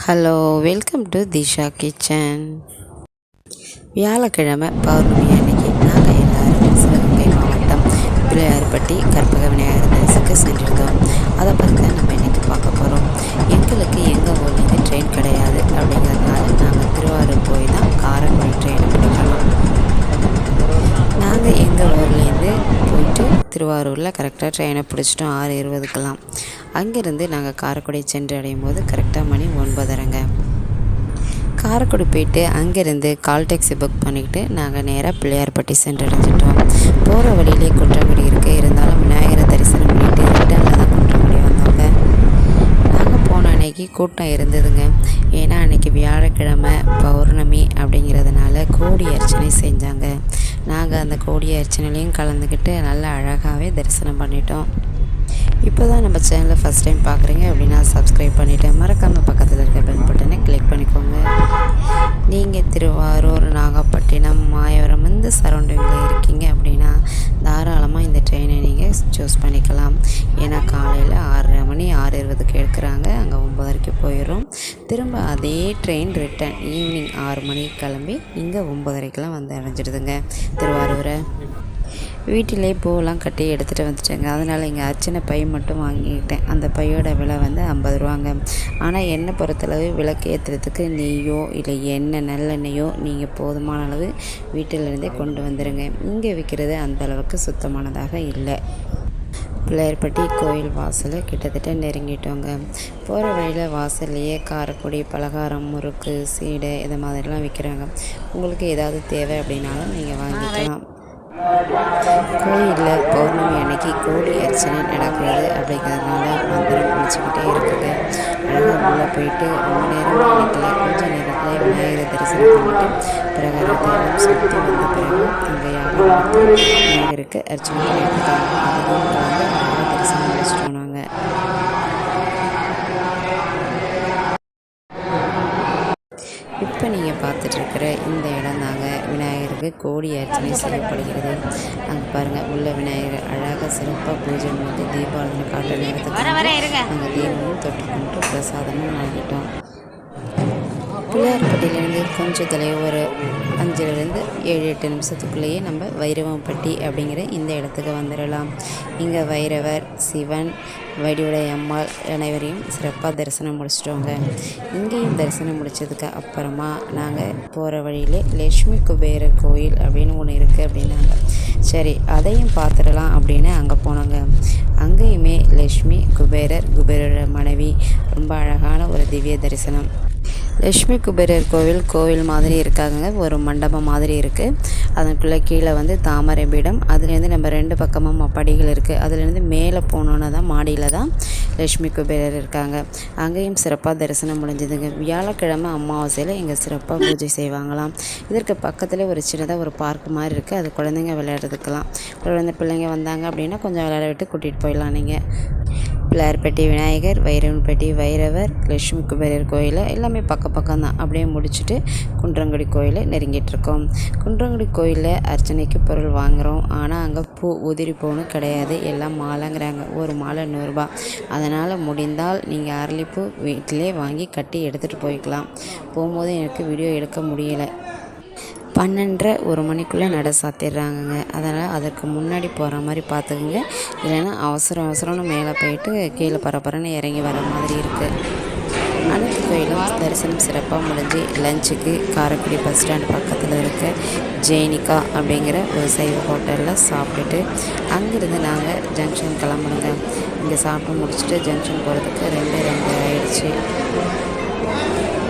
Hello, welcome to Disha kitchen. வியாழக்கிழமை பௌர்ணமி அன்னைக்கு நாங்கள் எல்லாரும் சிவகங்கை மாவட்டம் பிள்ளையார்பட்டி கற்பக விநாயகர் தரிசிக்க சென்றிருந்தோம். அதை பற்றி தான் நம்ம இன்றைக்கி பார்க்க போகிறோம். எங்களுக்கு எங்கள் ஊர்லேருந்து ட்ரெயின் கிடையாது அப்படிங்கிறதுனால நாங்கள் திருவாரூர் போய் தான் காரைக்குடி ட்ரெயினை பிடிக்கணும். நாங்கள் எங்கள் ஊர்லேருந்து போயிட்டு திருவாரூரில் கரெக்டாக ட்ரெயினை பிடிச்சிட்டோம் 6:20க்கெல்லாம். அங்கேருந்து நாங்கள் காரைக்குடி சென்று அடையும் போது கரெக்டாக மணி 9:30ங்க. காரைக்குடி போயிட்டு அங்கேருந்து கால் டாக்ஸி புக் பண்ணிக்கிட்டு நாங்கள் நேராக பிள்ளையார்பட்டி சென்றடைஞ்சிட்டோம். போகிற வழியிலே குன்றங்குடி இருக்குது, இருந்தாலும் விநாயகரை தரிசனம் பண்ணிவிட்டு ரிட்டனில் தான் குன்றங்குடி வந்தோங்க. நாங்கள் போன அன்னைக்கு கூட்டம் இருந்ததுங்க. ஏன்னா அன்றைக்கி வியாழக்கிழமை பௌர்ணமி அப்படிங்கிறதுனால கோடி அர்ச்சனை செஞ்சாங்க. நாங்கள் அந்த கோடி அர்ச்சனையிலையும் கலந்துக்கிட்டு நல்லா அழகாகவே தரிசனம் பண்ணிட்டோம். இப்போ தான் நம்ம சேனலை ஃபஸ்ட் டைம் பார்க்குறீங்க அப்படின்னா சப்ஸ்கிரைப் பண்ணிவிட்டு மறக்காமல் பக்கத்தில் இருக்க பெல் பட்டனை கிளிக் பண்ணிக்கோங்க. நீங்கள் திருவாரூர், நாகப்பட்டினம், மாயவரம் இந்த சரௌண்டிங்கில் இருக்கீங்க அப்படின்னா தாராளமாக இந்த ட்ரெயினை நீங்கள் சூஸ் பண்ணிக்கலாம். ஏன்னா காலையில் 6:30 மணி 6:20க்கு எடுக்கிறாங்க, அங்கே 9:30க்கு போயிடும். திரும்ப அதே ட்ரெயின் ரிட்டன் ஈவினிங் 6 மணிக்கு கிளம்பி இங்கே 9:30க்கெலாம் வந்து அடைஞ்சிடுதுங்க திருவாரூரை. வீட்டிலே பூவெல்லாம் கட்டி எடுத்துகிட்டு வந்துட்டேங்க. அதனால் இங்கே அர்ச்சனை பை மட்டும் வாங்கிக்கிட்டேன். அந்த பையோட விலை வந்து 50 ரூபாங்க. ஆனால் என்னை பொறுத்தளவு விளக்கு ஏற்றுறதுக்கு நெய்யோ இல்லை எண்ணெய் நல்லெண்ணெய்யோ நீங்கள் போதுமான அளவு வீட்டிலேருந்தே கொண்டு வந்துடுங்க. இங்கே விற்கிறது அந்த அளவுக்கு சுத்தமானதாக இல்லை. பிள்ளையார்பட்டி கோயில் வாசலை கிட்டத்தட்ட நெருங்கிட்டோங்க. போகிற வழியில் வாசல்லையே காரைக்குடி பலகாரம், முறுக்கு, சீடை இது மாதிரிலாம் விற்கிறாங்க. உங்களுக்கு ஏதாவது தேவை அப்படின்னாலும் நீங்கள் வாங்கிக்கலாம். கோயிலில் பௌர்ணமி அன்னைக்கு கோடி அர்ச்சனை நடக்கிறது அப்படிங்கிறதுனால மந்திரம் குளிச்சுக்கிட்டே இருக்குது. அழகாக உள்ளே போயிட்டு ரொம்ப நேரம் நினைக்கல, கொஞ்சம் நேரத்தில் விநாயகரை தரிசனம் பண்ணிவிட்டு பிரகாரத்தை எல்லாம் சுற்றி வந்த பிறகு அங்கே யாரும் வந்து விநாயகருக்கு அர்ச்சனை பண்ணியிருக்காங்க. அதையும் கலந்து அழகாக தரிசனம் முடிச்சிட்டோம் நாங்கள். இப்போ நீங்கள் பார்த்துட்ருக்கிற இந்த இடம் தாங்க விநாயகருக்கு கோடி அர்ச்சனை செய்யப்படுகிறது. அங்கே பாருங்கள், உள்ள விநாயகர் அழகாக சிறப்பாக பூஜை பண்ணிட்டு தீபாவளி காட்டுற நேரத்துக்கு அங்கே தீபமும் தொட்டு கும்பிட்டு பிரசாதமும் வாங்கிட்டோம். பிள்ளையார்பட்டியிலேருந்து கொஞ்சம் தொலைவு ஒரு 5லேருந்து 7-8 நிமிஷத்துக்குள்ளேயே நம்ம வைரவம்பட்டி அப்படிங்கிற இந்த இடத்துக்கு வந்துடலாம். இங்கே வைரவர், சிவன், வடிவுடை அம்மாள் அனைவரையும் சிறப்பாக தரிசனம் முடிச்சிட்டோங்க. இங்கேயும் தரிசனம் முடித்ததுக்கு அப்புறமா நாங்கள் போகிற வழியிலே லக்ஷ்மி குபேரர் கோயில் அப்படின்னு ஒன்று இருக்குது அப்படின்னாங்க. சரி, அதையும் பார்த்துடலாம் அப்படின்னு அங்கே போனாங்க. அங்கேயுமே லக்ஷ்மி குபேரர், குபேரோட மனைவி, ரொம்ப அழகான ஒரு திவ்ய தரிசனம். லக்ஷ்மி குபேரர் கோவில் மாதிரி இருக்காங்க. ஒரு மண்டபம் மாதிரி இருக்குது. அதற்குள்ளே கீழே வந்து தாமரை பீடம், அதுலேருந்து நம்ம 2 பக்கமும் படிகள் இருக்குது. அதுலேருந்து மேலே போனோன்னு தான் மாடியில் தான் லக்ஷ்மி குபேரர் இருக்காங்க. அங்கேயும் சிறப்பாக தரிசனம் முடிஞ்சதுங்க. வியாழக்கிழமை அமாவாசையில் இங்கே சிறப்பாக பூஜை செய்வாங்களாம். இதற்கு பக்கத்தில் ஒரு சின்னதாக ஒரு பார்க் மாதிரி இருக்குது. அது குழந்தைங்க விளையாடுறதுக்கெல்லாம். பிள்ளைங்க வந்தாங்க அப்படின்னா கொஞ்சம் விளையாட விட்டு கூட்டிகிட்டு போயிடலாம். நீங்கள் பிள்ளையார்பட்டி விநாயகர், வைரவன்பட்டி வைரவர், லக்ஷ்மி குபேரர் கோயில் எல்லாமே பக்கம் தான். அப்படியே முடிச்சுட்டு குன்றங்குடி கோயில் நெருங்கிட்டுருக்கோம். குன்றங்குடி கோயிலில் அர்ச்சனைக்கு பொருள் வாங்குகிறோம். ஆனால் அங்கே பூ உதிரி பூன்னு கிடையாது, எல்லாம் மாலைங்கிறாங்க. ஒரு மாலை 100 ரூபா. அதனால் முடிந்தால் நீங்கள் அரளிப்பூ வீட்டிலே வாங்கி கட்டி எடுத்துகிட்டு போய்க்கலாம். போகும்போது எனக்கு வீடியோ எடுக்க முடியலை. 12:30-1 மணிக்குள்ளே நட சாத்திடுறாங்கங்க. அதனால் அதற்கு முன்னாடி போகிற மாதிரி பார்த்துக்குங்க. இல்லைன்னா அவசரம்னு மேலே போயிட்டு கீழே பரபரன்னு இறங்கி வர மாதிரி இருக்குது. அனைத்து கோயிலும் தரிசனம் சிறப்பாக முடிஞ்சு லஞ்சுக்கு காரைக்குடி பஸ் ஸ்டாண்ட் பக்கத்தில் இருக்க ஜெயினிகா அப்படிங்கிற ஒரு சைவ ஹோட்டலில் சாப்பிட்டுட்டு அங்கேருந்து நாங்கள் ஜங்ஷன் கிளம்புனோங்க. இங்கே சாப்பிட்டு முடிச்சுட்டு ஜங்ஷன் போகிறதுக்கு 2 ஆயிடுச்சு.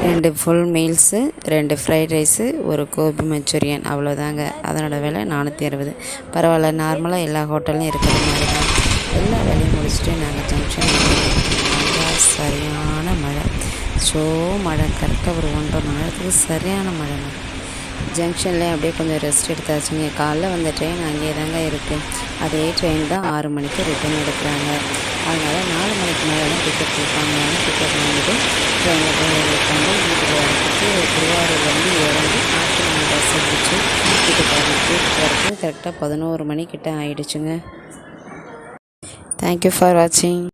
2 ஃபுல் மீல்ஸு, 2 ஃப்ரைட் ரைஸு, ஒரு கோபி மஞ்சூரியன், அவ்வளோதாங்க. அதனோட விலை 460. பரவாயில்ல, நார்மலாக எல்லா ஹோட்டலும் இருக்கிற மாதிரி தான். எல்லா வேலையும் முடிச்சுட்டு நாங்கள் ஜங்ஷன் சரியான மழை, மழை கரெக்டாக ஒரு 1.5 மணி நேரத்துக்கு சரியான மழை. ஜங்ஷனில் அப்படியே கொஞ்சம் ரெஸ்ட் எடுத்தாச்சுங்க. காலைல வந்த ட்ரெயின் அங்கேயே தாங்க இருக்குது. அதே ட்ரெயின் தான் 6 மணிக்கு ரிட்டன் எடுக்கிறாங்க. அதனால் 4 மணிக்கு மேலே தான் டிக்கெட் கொடுப்பாங்க. டிக்கெட் வாங்கிட்டு ட்ரெயினில் போய் உட்காந்து வீட்டுக்கு வரத்துக்கு திருவாரூர்லேருந்து இறங்கி ஆட்டு பஸ் பிடிச்சி வீட்டுக்கு வரத்துக்கு கரெக்டாக 11 மணிக்கிட்ட ஆகிடுச்சுங்க. தேங்க்யூ ஃபார் வாட்சிங்.